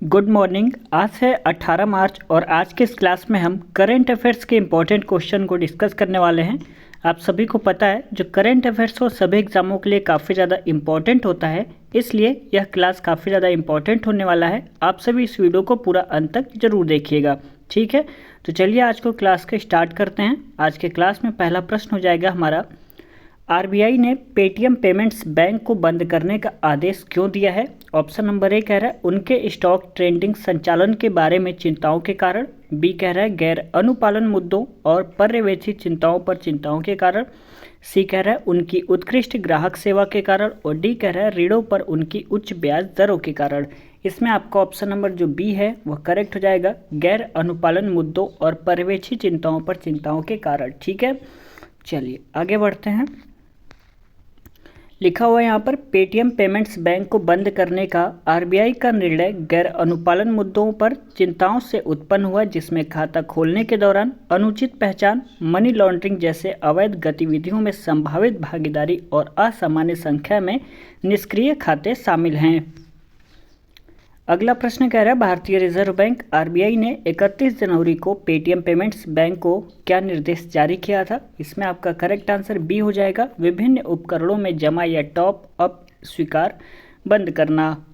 Good morning. आज है 18 मार्च और आज के इस क्लास में हम करंट अफेयर्स के इम्पोर्टेंट क्वेश्चन को डिस्कस करने वाले हैं। आप सभी को पता है जो करंट अफेयर्स हो सभी एग्जामों के लिए काफ़ी ज़्यादा इम्पोर्टेंट होता है, इसलिए यह क्लास काफ़ी ज़्यादा इम्पोर्टेंट होने वाला है। आप सभी इस वीडियो को पूरा अंत तक जरूर देखिएगा, ठीक है। तो चलिए आज को क्लास के स्टार्ट करते हैं। आज के क्लास में पहला प्रश्न हो जाएगा हमारा, आरबीआई ने पेटीएम पेमेंट्स बैंक को बंद करने का आदेश क्यों दिया है। ऑप्शन नंबर ए कह रहा है उनके स्टॉक ट्रेडिंग संचालन के बारे में चिंताओं के कारण। बी कह रहा है गैर अनुपालन मुद्दों और पर्यवेक्षी चिंताओं के कारण। सी कह रहा है उनकी उत्कृष्ट ग्राहक सेवा के कारण। और डी कह रहा है ऋणों पर उनकी उच्च ब्याज दरों के कारण। इसमें आपका ऑप्शन नंबर जो बी है वह करेक्ट हो जाएगा, गैर अनुपालन मुद्दों और पर्यवेक्षी चिंताओं के कारण, ठीक है। चलिए आगे बढ़ते हैं। लिखा हुआ है यहाँ पर, पेटीएम पेमेंट्स बैंक को बंद करने का आरबीआई का निर्णय गैर अनुपालन मुद्दों पर चिंताओं से उत्पन्न हुआ, जिसमें खाता खोलने के दौरान अनुचित पहचान, मनी लॉन्ड्रिंग जैसे अवैध गतिविधियों में संभावित भागीदारी और असामान्य संख्या में निष्क्रिय खाते शामिल हैं। अगला प्रश्न कह रहा है, भारतीय रिजर्व बैंक आरबीआई ने 31 जनवरी को पेटीएम पेमेंट्स बैंक को क्या निर्देश जारी किया था। इसमें आपका करेक्ट आंसर बी हो जाएगा, विभिन्न उपकरणों में जमा या टॉप अप स्वीकार बंद करना।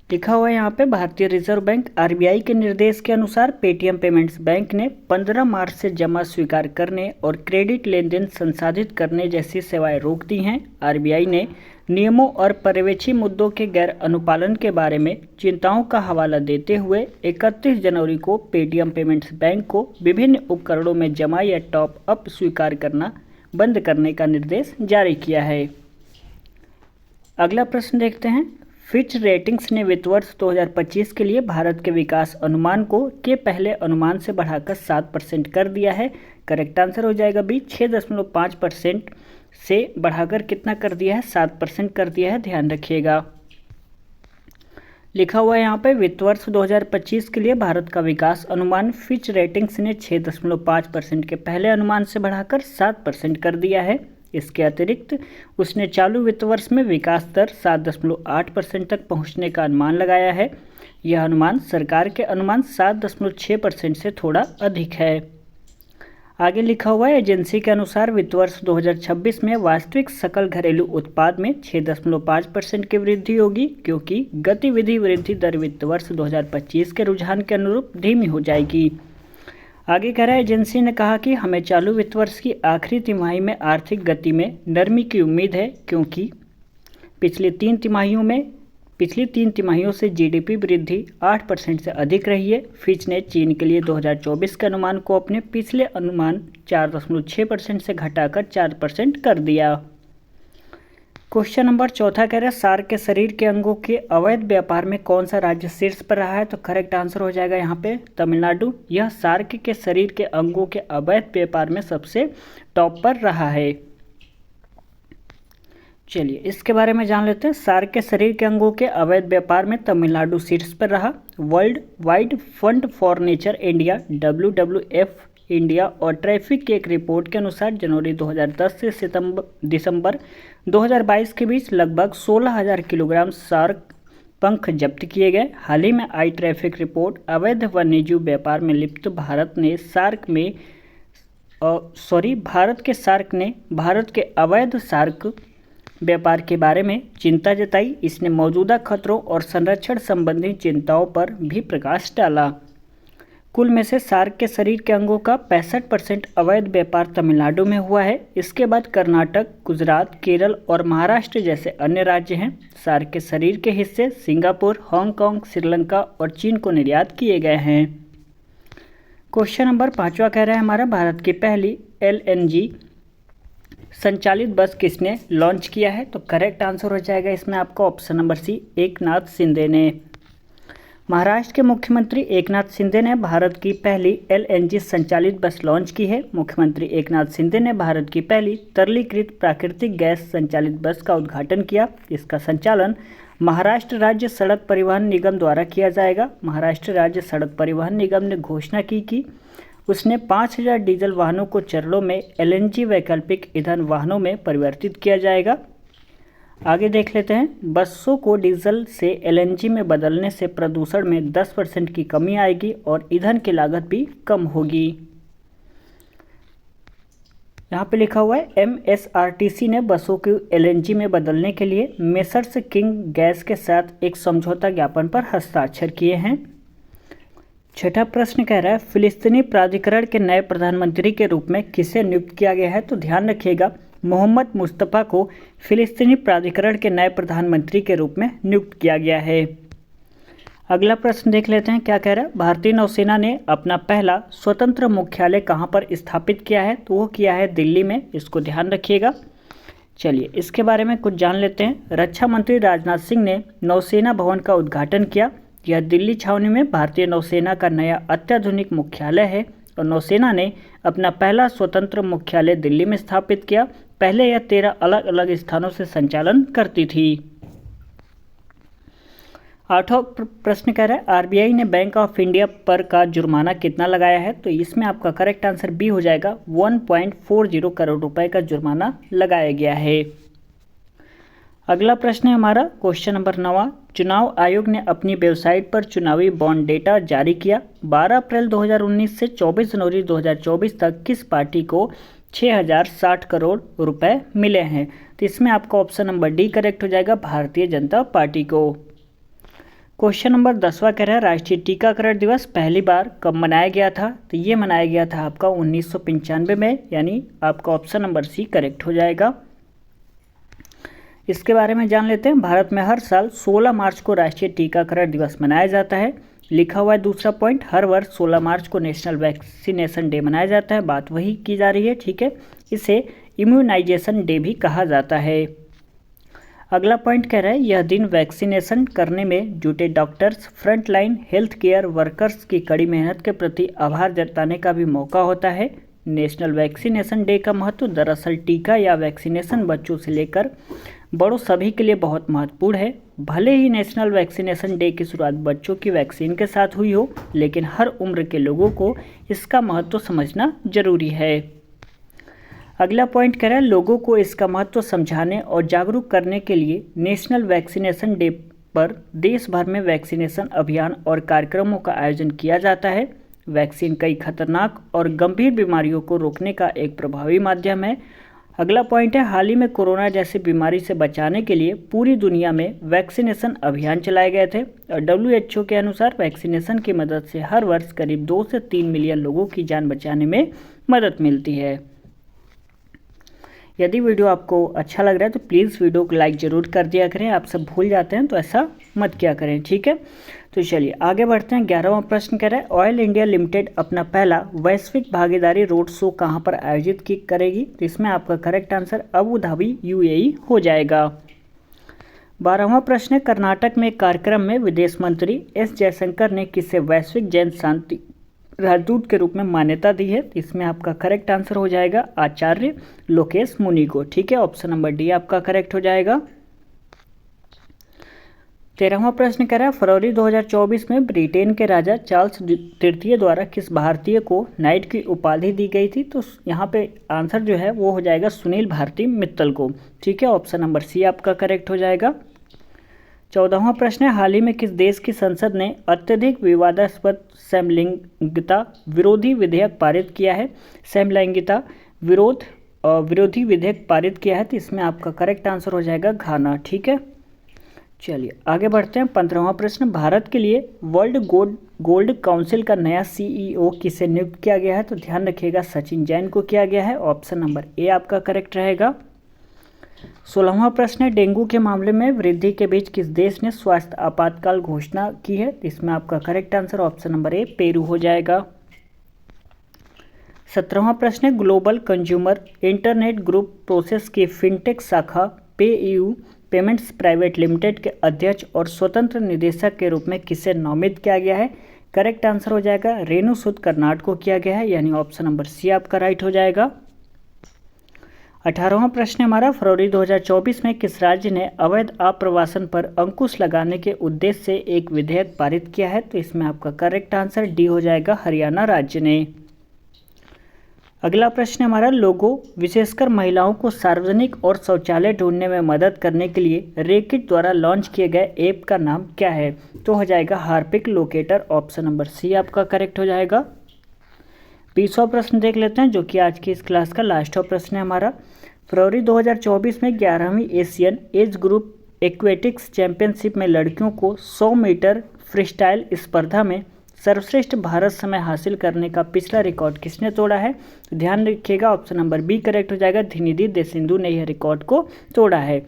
लिखा हुआ है यहाँ पे, भारतीय रिजर्व बैंक आरबीआई के निर्देश के अनुसार पेटीएम पेमेंट्स बैंक ने 15 मार्च से जमा स्वीकार करने और क्रेडिट लेन देन संसाधित करने जैसी सेवाएं रोक दी हैं। आरबीआई ने नियमों और पर्यवेक्षी मुद्दों के गैर अनुपालन के बारे में चिंताओं का हवाला देते हुए 31 जनवरी को पेटीएम पेमेंट्स बैंक को विभिन्न उपकरणों में जमा या टॉप अप स्वीकार करना बंद करने का निर्देश जारी किया है। अगला प्रश्न देखते हैं, फिच रेटिंग्स ने वित्त वर्ष 2025 के लिए भारत के विकास अनुमान को के पहले अनुमान से बढ़ाकर 7% कर दिया है। करेक्ट आंसर हो जाएगा बी, 6.5% से बढ़ाकर कितना कर दिया है, 7% कर दिया है, ध्यान रखिएगा। लिखा हुआ है यहाँ पे, वित्त वर्ष 2025 के लिए भारत का विकास अनुमान फिच रेटिंग्स ने 6.5% के पहले अनुमान से बढ़ाकर 7% कर दिया है। इसके अतिरिक्त उसने चालू वित्त वर्ष में विकास दर 7.8% तक पहुंचने का अनुमान लगाया है। यह अनुमान सरकार के अनुमान 7.6% से थोड़ा अधिक है। आगे लिखा हुआ है, एजेंसी के अनुसार वित्त वर्ष 2026 में वास्तविक सकल घरेलू उत्पाद में 6.5% की वृद्धि होगी, क्योंकि गतिविधि वृद्धि दर वित्त वर्ष 2025 के रुझान के अनुरूप धीमी हो जाएगी। आगे कह रहा है, एजेंसी ने कहा कि हमें चालू वित्त वर्ष की आखिरी तिमाही में आर्थिक गति में नरमी की उम्मीद है, क्योंकि पिछली तीन तिमाहियों से जीडीपी वृद्धि 8% से अधिक रही है। फिच ने चीन के लिए 2024 के अनुमान को अपने पिछले अनुमान 4.6% से घटाकर 4% कर दिया। क्वेश्चन नंबर चौथा कह रहा है, सार्क के शरीर के अंगों के अवैध व्यापार में कौन सा राज्य शीर्ष पर रहा है। तो करेक्ट आंसर हो जाएगा यहाँ पे तमिलनाडु। यह सार्क के शरीर के अंगों के अवैध व्यापार में सबसे टॉप पर रहा है। चलिए इसके बारे में जान लेते हैं। सार्क के शरीर के अंगों के अवैध व्यापार में तमिलनाडु शीर्ष पर रहा। World wide fund for nature India WWF India और ट्रैफिक की एक रिपोर्ट के अनुसार जनवरी 2010 से दिसंबर 2022 के बीच लगभग 16,000 किलोग्राम सार्क पंख जब्त किए गए। हाल ही में आई ट्रैफिक रिपोर्ट अवैध वन्यजीव व्यापार में लिप्त भारत के अवैध सार्क व्यापार के बारे में चिंता जताई। इसने मौजूदा खतरों और संरक्षण संबंधी चिंताओं पर भी प्रकाश डाला। कुल में से सार्क के शरीर के अंगों का 65% अवैध व्यापार तमिलनाडु में हुआ है। इसके बाद कर्नाटक, गुजरात, केरल और महाराष्ट्र जैसे अन्य राज्य हैं। सार्क के शरीर के हिस्से सिंगापुर, हांगकांग, श्रीलंका और चीन को निर्यात किए गए हैं। क्वेश्चन नंबर 5वां कह रहा है हमारा, भारत की पहली LNG संचालित बस किसने लॉन्च किया है। तो करेक्ट आंसर हो जाएगा इसमें आपका option number C, Eknath Shinde ने। महाराष्ट्र के मुख्यमंत्री एकनाथ शिंदे ने भारत की पहली LNG संचालित बस लॉन्च की है। मुख्यमंत्री एकनाथ शिंदे ने भारत की पहली तरलीकृत प्राकृतिक गैस संचालित बस का उद्घाटन किया। इसका संचालन महाराष्ट्र राज्य सड़क परिवहन निगम द्वारा किया जाएगा। महाराष्ट्र राज्य सड़क परिवहन निगम ने घोषणा की कि उसने 5,000 डीजल वाहनों को चरणों में LNG वैकल्पिक ईंधन वाहनों में परिवर्तित किया जाएगा। आगे देख लेते हैं, बसों को डीजल से एलएनजी में बदलने से प्रदूषण में 10% की कमी आएगी और ईंधन की लागत भी कम होगी। यहाँ पे लिखा हुआ है एमएसआरटीसी ने बसों को एलएनजी में बदलने के लिए मेसर्स किंग गैस के साथ एक समझौता ज्ञापन पर हस्ताक्षर किए हैं। छठा प्रश्न कह रहा है, फिलिस्तीनी प्राधिकरण के नए प्रधानमंत्री के रूप में किसे नियुक्त किया गया है? तो ध्यान रखिएगा, मोहम्मद मुस्तफ़ा को फिलिस्तीनी प्राधिकरण के नए प्रधानमंत्री के रूप में नियुक्त किया गया है। अगला प्रश्न देख लेते हैं, क्या कह रहा है, भारतीय नौसेना ने अपना पहला स्वतंत्र मुख्यालय कहां पर स्थापित किया है? तो वो किया है दिल्ली में, इसको ध्यान रखिएगा। चलिए इसके बारे में कुछ जान लेते हैं। रक्षा मंत्री राजनाथ सिंह ने नौसेना भवन का उद्घाटन किया। यह दिल्ली छावनी में भारतीय नौसेना का नया अत्याधुनिक मुख्यालय है और नौसेना ने अपना पहला स्वतंत्र मुख्यालय दिल्ली में स्थापित किया। पहले यह 13 अलग अलग स्थानों से संचालन करती थी। आठवां प्रश्न कह रहा है, आरबीआई ने बैंक ऑफ इंडिया पर का जुर्माना कितना लगाया है? तो इसमें आपका करेक्ट आंसर बी हो जाएगा, 1.40 करोड़ रुपए का जुर्माना लगाया गया है। अगला प्रश्न है हमारा क्वेश्चन नंबर 9, चुनाव आयोग ने अपनी वेबसाइट पर चुनावी बॉन्ड डेटा जारी किया। 12 अप्रैल 2019 से 24 जनवरी 2024 तक किस पार्टी को 6060 करोड़ रुपए मिले हैं? तो इसमें आपका ऑप्शन नंबर डी करेक्ट हो जाएगा, भारतीय जनता पार्टी को। क्वेश्चन नंबर 10वां कह रहा है, राष्ट्रीय टीकाकरण दिवस पहली बार कब मनाया गया था? तो ये मनाया गया था आपका 1995 में, यानी आपका ऑप्शन नंबर सी करेक्ट हो जाएगा। इसके बारे में जान लेते हैं, भारत में हर साल 16 मार्च को राष्ट्रीय टीकाकरण दिवस मनाया जाता है। लिखा हुआ है दूसरा पॉइंट, हर वर्ष 16 मार्च को नेशनल वैक्सीनेशन डे मनाया जाता है, बात वही की जा रही है, ठीक है। इसे इम्यूनाइजेशन डे भी कहा जाता है। अगला पॉइंट कह रहा है, यह दिन वैक्सीनेशन करने में जुटे doctors, frontline health care workers की कड़ी मेहनत के प्रति आभार जताने का भी मौका होता है। नेशनल वैक्सीनेशन डे का महत्व दरअसल टीका या वैक्सीनेशन बच्चों से लेकर बड़ों सभी के लिए बहुत महत्वपूर्ण है। भले ही नेशनल वैक्सीनेशन डे की शुरुआत बच्चों की वैक्सीन के साथ हुई हो, लेकिन हर उम्र के लोगों को इसका महत्व समझना जरूरी है। अगला पॉइंट कह रहा है, लोगों को इसका महत्व समझाने और जागरूक करने के लिए नेशनल वैक्सीनेशन डे पर देश भर में वैक्सीनेशन अभियान और कार्यक्रमों का आयोजन किया जाता है। वैक्सीन कई खतरनाक और गंभीर बीमारियों को रोकने का एक प्रभावी माध्यम है। अगला पॉइंट है, हाल ही में कोरोना जैसी बीमारी से बचाने के लिए पूरी दुनिया में वैक्सीनेशन अभियान चलाए गए थे और WHO के अनुसार वैक्सीनेशन की मदद से हर वर्ष करीब 2 से 3 मिलियन लोगों की जान बचाने में मदद मिलती है। यदि वीडियो आपको अच्छा लग रहा है तो प्लीज़ वीडियो को लाइक ज़रूर कर दिया करें। आप सब भूल जाते हैं तो ऐसा मत किया करें, ठीक है। तो चलिए आगे बढ़ते हैं। 11वां प्रश्न कह रहा है, ऑयल इंडिया लिमिटेड अपना पहला वैश्विक भागीदारी रोड शो कहां पर आयोजित करेगी? तो इसमें आपका correct answer Abu Dhabi UAE हो जाएगा। 12वां प्रश्न है, कर्नाटक में एक कार्यक्रम में विदेश मंत्री S जयशंकर ने किसे वैश्विक जैन शांति राजदूत के रूप में मान्यता दी है? इसमें आपका करेक्ट आंसर हो जाएगा आचार्य लोकेश मुनि को, ठीक है। ऑप्शन नंबर डी आपका करेक्ट हो जाएगा। 13वां प्रश्न कह रहा है, फरवरी 2024 में ब्रिटेन के राजा चार्ल्स तृतीय द्वारा किस भारतीय को नाइट की उपाधि दी गई थी? तो यहाँ पे आंसर जो है वो हो जाएगा सुनील भारती मित्तल को, ठीक है। ऑप्शन नंबर सी आपका करेक्ट हो जाएगा। 14वां प्रश्न है, हाल ही में किस देश की संसद ने अत्यधिक विवादास्पद समलैंगिकता विरोधी विधेयक पारित किया है? समलैंगिकता विरोधी विधेयक पारित किया है, तो इसमें आपका करेक्ट आंसर हो जाएगा घाना, ठीक है। चलिए आगे बढ़ते हैं। 15वां प्रश्न, भारत के लिए वर्ल्ड गोल्ड काउंसिल का नया CEO किसे नियुक्त किया गया है? तो ध्यान रखिएगा सचिन जैन को किया गया है। ऑप्शन नंबर ए आपका करेक्ट रहेगा। 16वां प्रश्न है, डेंगू के मामले में वृद्धि के बीच किस देश ने स्वास्थ्य आपातकाल घोषणा की है? इसमें आपका correct answer option number A Peru हो जाएगा। 17वां प्रश्न है, global consumer internet group process की फिनटेक शाखा PayU पेमेंट्स प्राइवेट लिमिटेड के अध्यक्ष और स्वतंत्र निदेशक के रूप में किसे नामित किया गया है? करेक्ट आंसर हो जाएगा रेणु सूद कर्नाड को किया गया है, यानी ऑप्शन नंबर सी आपका राइट हो जाएगा। 18वां प्रश्न हमारा, फरवरी 2024 में किस राज्य ने अवैध आप्रवासन पर अंकुश लगाने के उद्देश्य से एक विधेयक पारित किया है? तो इसमें आपका करेक्ट आंसर डी हो जाएगा हरियाणा राज्य ने। अगला प्रश्न हमारा, लोगों विशेषकर महिलाओं को सार्वजनिक और शौचालय ढूंढने में मदद करने के लिए रेकिट द्वारा लॉन्च किए गए ऐप का नाम क्या है? तो हो जाएगा Harpic locator, option number C आपका करेक्ट हो जाएगा। 20वां प्रश्न देख लेते हैं, जो कि आज की इस क्लास का लास्ट प्रश्न है हमारा। फरवरी 2024 में 11वीं Asian age group aquatics championship में लड़कियों को 100 मीटर फ्रीस्टाइल स्पर्धा में सर्वश्रेष्ठ भारत समय हासिल करने का पिछला रिकॉर्ड किसने तोड़ा है? तो ध्यान रखिएगा, ऑप्शन नंबर बी करेक्ट हो जाएगा। धिनिधि देसिंधु ने यह रिकॉर्ड को तोड़ा है।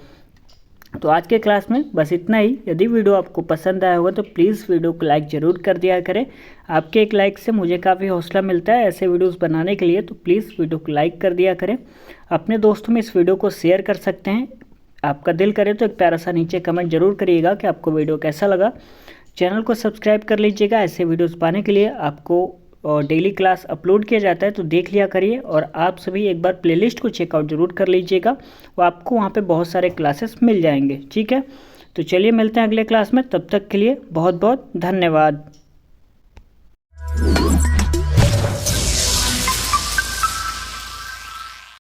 तो आज के क्लास में बस इतना ही। यदि वीडियो आपको पसंद आया होगा तो प्लीज़ वीडियो को लाइक ज़रूर कर दिया करें। आपके एक लाइक से मुझे काफ़ी हौसला मिलता है ऐसे वीडियोस बनाने के लिए, तो प्लीज़ वीडियो को लाइक कर दिया करें। अपने दोस्तों में इस वीडियो को शेयर कर सकते हैं। आपका दिल करे तो एक प्यारा सा नीचे कमेंट जरूर करिएगा कि आपको वीडियो कैसा लगा। चैनल को सब्सक्राइब कर लीजिएगा, ऐसे वीडियोस पाने के लिए। आपको डेली क्लास अपलोड किया जाता है तो देख लिया करिए, और आप सभी एक बार प्लेलिस्ट को चेकआउट जरूर कर लीजिएगा, वो आपको वहाँ पे बहुत सारे क्लासेस मिल जाएंगे। ठीक है, तो चलिए मिलते हैं अगले क्लास में, तब तक के लिए बहुत बहुत धन्यवाद।